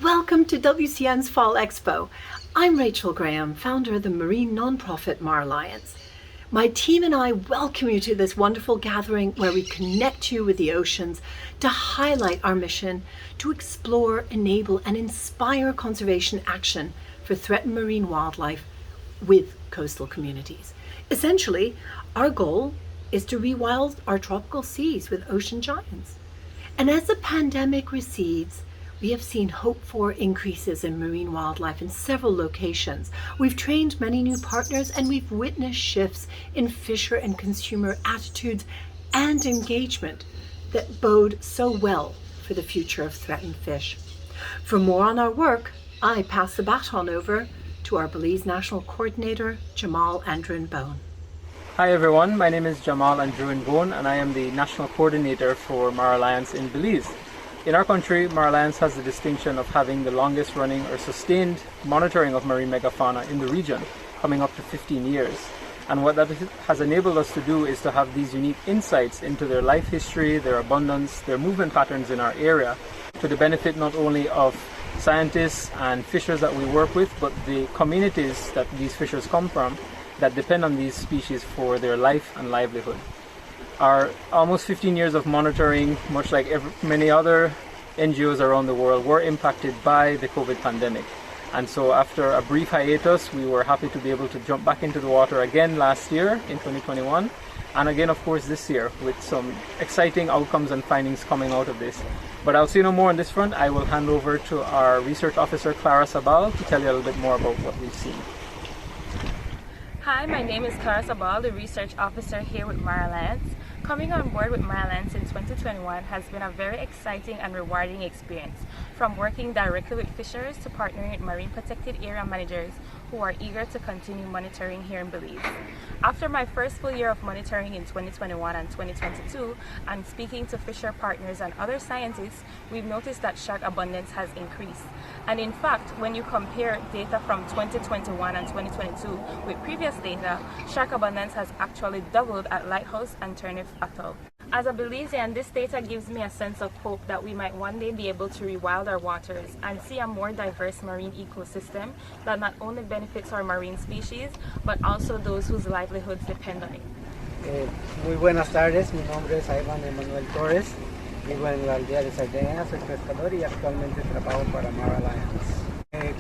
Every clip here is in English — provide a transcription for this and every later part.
Welcome to WCN's Fall Expo. I'm Rachel Graham, founder of the marine nonprofit MarAlliance. My team and I welcome you to this wonderful gathering where we connect you with the oceans to highlight our mission to explore, enable, and inspire conservation action for threatened marine wildlife with coastal communities. Essentially, our goal is to rewild our tropical seas with ocean giants. And as the pandemic recedes, we have seen hoped for increases in marine wildlife in several locations. We've trained many new partners and we've witnessed shifts in fisher and consumer attitudes and engagement that bode so well for the future of threatened fish. For more on our work, I pass the baton over to our Belize National Coordinator, JAMAL ANDREWIN-BOHN. Hi everyone, my name is JAMAL ANDREWIN-BOHN and I am the National Coordinator for MarAlliance in Belize. In our country, MarAlliance has the distinction of having the longest running or sustained monitoring of marine megafauna in the region, coming up to 15 years. And what that has enabled us to do is to have these unique insights into their life history, their abundance, their movement patterns in our area, to the benefit not only of scientists and fishers that we work with, but the communities that these fishers come from that depend on these species for their life and livelihood. Our almost 15 years of monitoring, much like many other NGOs around the world, were impacted by the COVID pandemic. And so after a brief hiatus, we were happy to be able to jump back into the water again last year in 2021. And again, of course, this year with some exciting outcomes and findings coming out of this. But I'll say no more on this front. I will hand over to our research officer, CLARA SABAL, to tell you a little bit more about what we've seen. Hi, my name is CLARA SABAL, the research officer here with MarAlliance. Coming on board with MarAlliance in 2021 has been a very exciting and rewarding experience, from working directly with fishers to partnering with marine protected area managers who are eager to continue monitoring here in Belize. After my first full year of monitoring in 2021 and 2022, and speaking to fisher partners and other scientists, we've noticed that shark abundance has increased. And in fact, when you compare data from 2021 and 2022 with previous data, shark abundance has actually doubled at Lighthouse and Turnip Atoll. As a Belizean, this data gives me a sense of hope that we might one day be able to rewild our waters and see a more diverse marine ecosystem that not only benefits our marine species, but also those whose livelihoods depend on it. Muy buenas tardes, mi nombre es AYLIN Emanuel Torres, vivo en la aldea de Sardegna, soy pescador y actualmente trabajo para MarAlliance.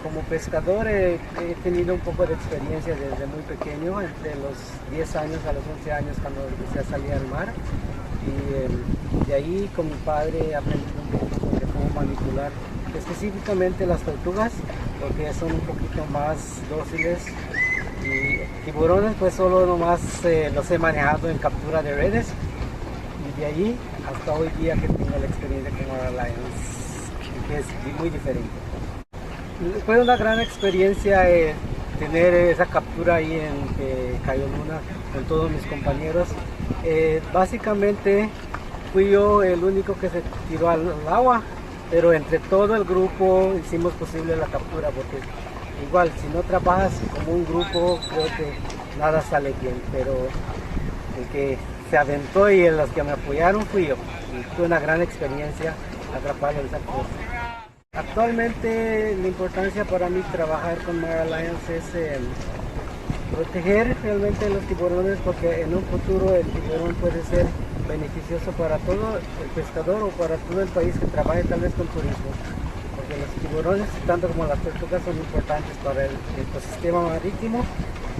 Como pescador he tenido un poco de experiencia desde muy pequeño, entre los 10 años a los 11 años cuando empecé a salir al mar. Y de ahí con mi padre he aprendido un poco sobre cómo manipular específicamente las tortugas, porque son un poquito más dóciles, y tiburones pues solo nomás los he manejado en captura de redes, y de ahí hasta hoy día que tengo la experiencia con MarAlliance, que es muy diferente. Fue una gran experiencia tener esa captura ahí en Cayo Luna con todos mis compañeros. Básicamente fui yo el único que se tiró al agua, pero entre todo el grupo hicimos posible la captura, porque igual si no trabajas como un grupo creo que nada sale bien, pero el que se aventó y los que me apoyaron fui yo, y fue una gran experiencia atraparlo en esa cosa. Actualmente la importancia para mí trabajar con MarAlliance es proteger realmente los tiburones, porque en un futuro el tiburón puede ser beneficioso para todo el pescador o para todo el país que trabaje tal vez con turismo, porque los tiburones tanto como las tortugas son importantes para el ecosistema marítimo,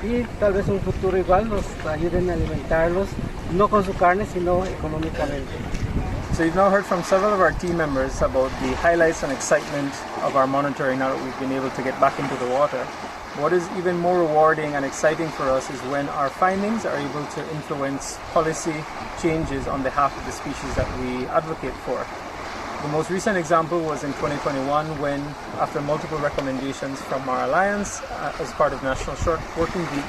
y tal vez en un futuro igual nos ayuden a alimentarlos, no con su carne sino económicamente. So you've now heard from several of our team members about the highlights and excitement of our monitoring now that we've been able to get back into the water. What is even more rewarding and exciting for us is when our findings are able to influence policy changes on behalf of the species that we advocate for. The most recent example was in 2021 when, after multiple recommendations from MarAlliance as part of National Short Working Group,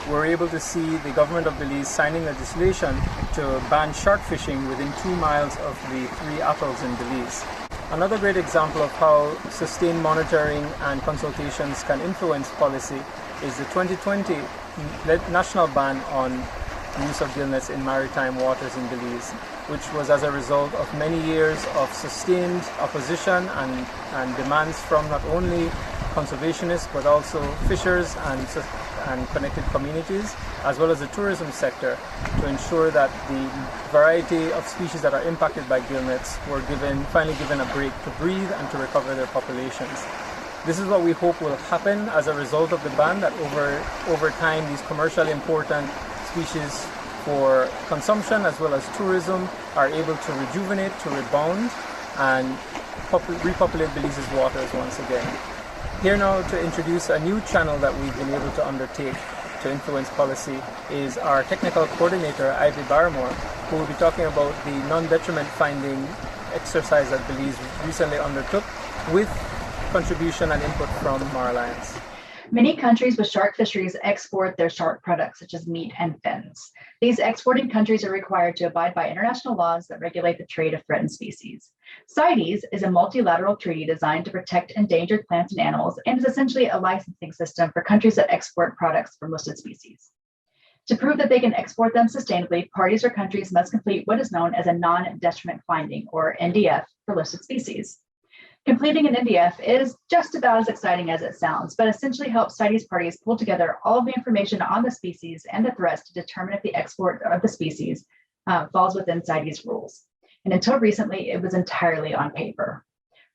we were able to see the government of Belize signing legislation to ban shark fishing within 2 miles of the 3 atolls in Belize. Another great example of how sustained monitoring and consultations can influence policy is the 2020 national ban on use of gillnets in maritime waters in Belize, which was as a result of many years of sustained opposition and demands from not only conservationists but also fishers and connected communities, as well as the tourism sector, to ensure that the variety of species that are impacted by gillnets were finally given a break to breathe and to recover their populations. This is what we hope will happen as a result of the ban, that over time these commercially important species for consumption as well as tourism are able to rejuvenate, to rebound, and repopulate Belize's waters once again. Here now to introduce a new channel that we've been able to undertake to influence policy is our technical coordinator, Ivy Baremore, who will be talking about the non-detriment finding exercise that Belize recently undertook with contribution and input from MarAlliance. Many countries with shark fisheries export their shark products, such as meat and fins. These exporting countries are required to abide by international laws that regulate the trade of threatened species. CITES is a multilateral treaty designed to protect endangered plants and animals, and is essentially a licensing system for countries that export products from listed species. To prove that they can export them sustainably, parties or countries must complete what is known as a non-detriment finding, or NDF, for listed species. Completing an NDF is just about as exciting as it sounds, but essentially helps CITES parties pull together all of the information on the species and the threats to determine if the export of the species falls within CITES rules. And until recently, it was entirely on paper.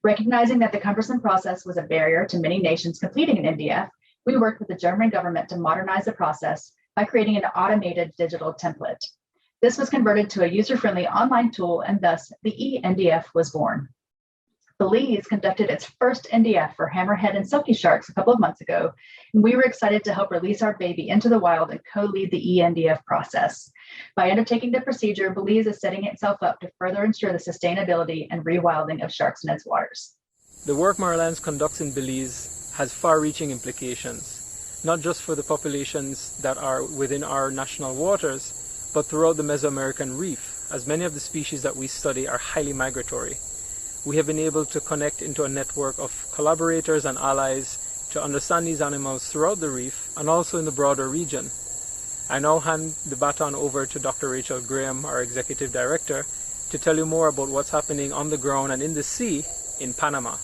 Recognizing that the cumbersome process was a barrier to many nations completing an NDF, we worked with the German government to modernize the process by creating an automated digital template. This was converted to a user-friendly online tool, and thus the eNDF was born. Belize conducted its first NDF for hammerhead and silky sharks a couple of months ago, and we were excited to help release our baby into the wild and co-lead the eNDF process. By undertaking the procedure, Belize is setting itself up to further ensure the sustainability and rewilding of sharks in its waters. The work MarAlliance conducts in Belize has far-reaching implications, not just for the populations that are within our national waters, but throughout the Mesoamerican reef, as many of the species that we study are highly migratory. We have been able to connect into a network of collaborators and allies to understand these animals throughout the reef and also in the broader region. I now hand the baton over to Dr. Rachel Graham, our Executive Director, to tell you more about what's happening on the ground and in the sea in Panama.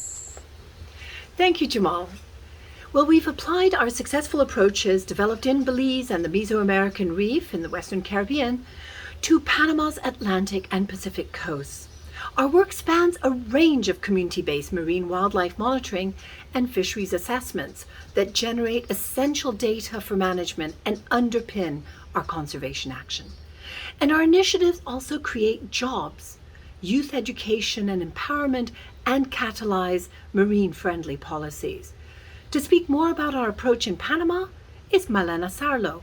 Thank you, Jamal. Well, we've applied our successful approaches developed in Belize and the Mesoamerican Reef in the Western Caribbean to Panama's Atlantic and Pacific coasts. Our work spans a range of community-based marine wildlife monitoring and fisheries assessments that generate essential data for management and underpin our conservation action. And our initiatives also create jobs, youth education and empowerment, and catalyze marine-friendly policies. To speak more about our approach in Panama is MALENA SARLO,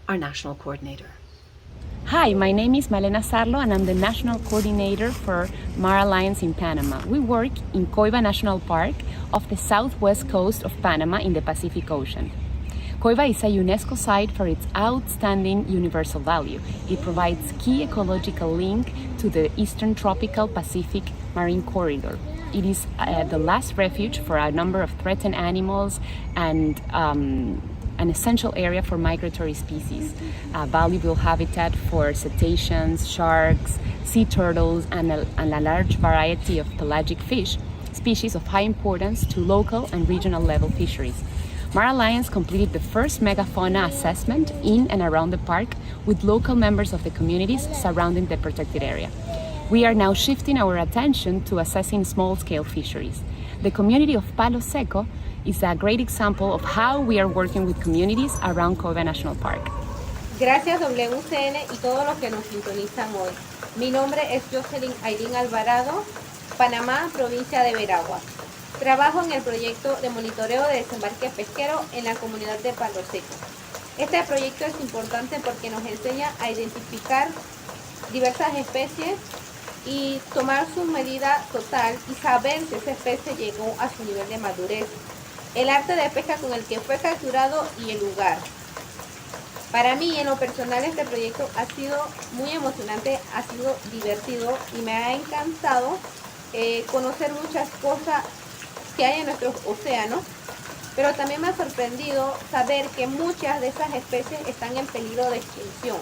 our national coordinator. Hi, my name is MALENA SARLO and I'm the National Coordinator for MarAlliance in Panama. We work in Coiba National Park off the southwest coast of Panama in the Pacific Ocean. Coiba is a UNESCO site for its outstanding universal value. It provides key ecological link to the Eastern Tropical Pacific Marine Corridor. It is the last refuge for a number of threatened animals and an essential area for migratory species, a valuable habitat for cetaceans, sharks, sea turtles, and a large variety of pelagic fish, species of high importance to local and regional level fisheries. MarAlliance completed the first megafauna assessment in and around the park with local members of the communities surrounding the protected area. We are now shifting our attention to assessing small-scale fisheries. The community of Palo Seco is a great example of how we are working with communities around Coiba National Park. Gracias WCN y todos los que nos sintonizan hoy. Mi nombre es JOSELIN AYLIN Alvarado, Panamá, provincia de Veraguas. Trabajo en el proyecto de monitoreo de desembarque pesquero en la comunidad de Palo Seco. Este proyecto es importante porque nos enseña a identificar diversas especies y tomar su medida total y saber si esa especie llegó a su nivel de madurez, el arte de pesca con el que fue capturado y el lugar. Para mí, en lo personal, este proyecto ha sido muy emocionante, ha sido divertido y me ha encantado conocer muchas cosas que hay en nuestros océanos, pero también me ha sorprendido saber que muchas de esas especies están en peligro de extinción.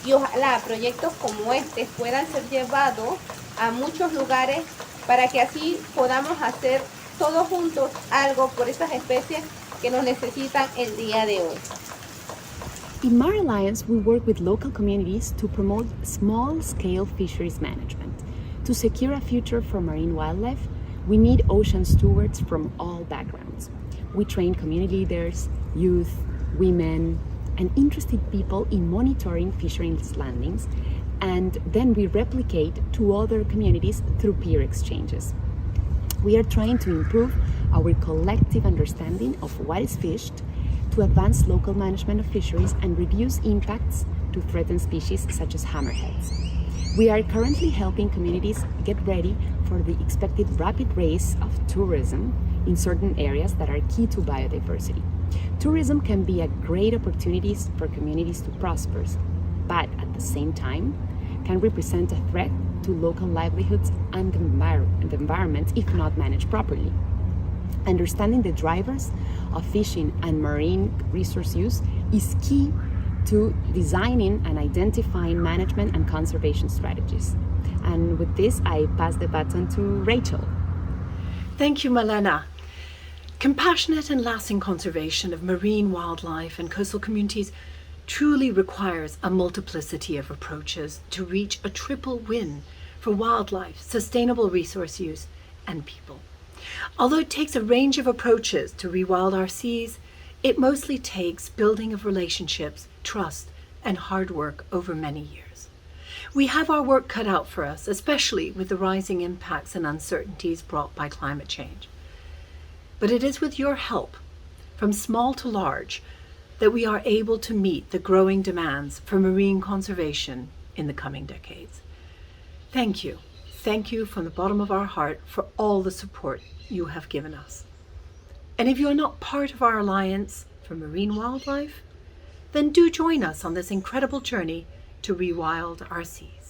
y ojalá proyectos como este puedan ser llevados a muchos lugares para que así podamos hacer todos juntos algo por estas especies que nos necesitan el día de hoy. In MarAlliance, we work with local communities to promote small-scale fisheries management. To secure a future for marine wildlife, we need ocean stewards from all backgrounds. We train community leaders, youth, women, and interested people in monitoring fisheries landings, and then we replicate to other communities through peer exchanges. We are trying to improve our collective understanding of what is fished, to advance local management of fisheries and reduce impacts to threatened species such as hammerheads. We are currently helping communities get ready for the expected rapid rise of tourism in certain areas that are key to biodiversity. Tourism can be a great opportunity for communities to prosper, but at the same time can represent a threat to local livelihoods and the environment if not managed properly. Understanding the drivers of fishing and marine resource use is key to designing and identifying management and conservation strategies. And with this, I pass the baton to Rachel. Thank you, Malena. Compassionate and lasting conservation of marine wildlife and coastal communities truly requires a multiplicity of approaches to reach a triple win for wildlife, sustainable resource use, and people. Although it takes a range of approaches to rewild our seas, it mostly takes building of relationships, trust, and hard work over many years. We have our work cut out for us, especially with the rising impacts and uncertainties brought by climate change. But it is with your help, from small to large, that we are able to meet the growing demands for marine conservation in the coming decades. Thank you. Thank you from the bottom of our heart for all the support you have given us. And if you are not part of our Alliance for Marine Wildlife, then do join us on this incredible journey to rewild our seas.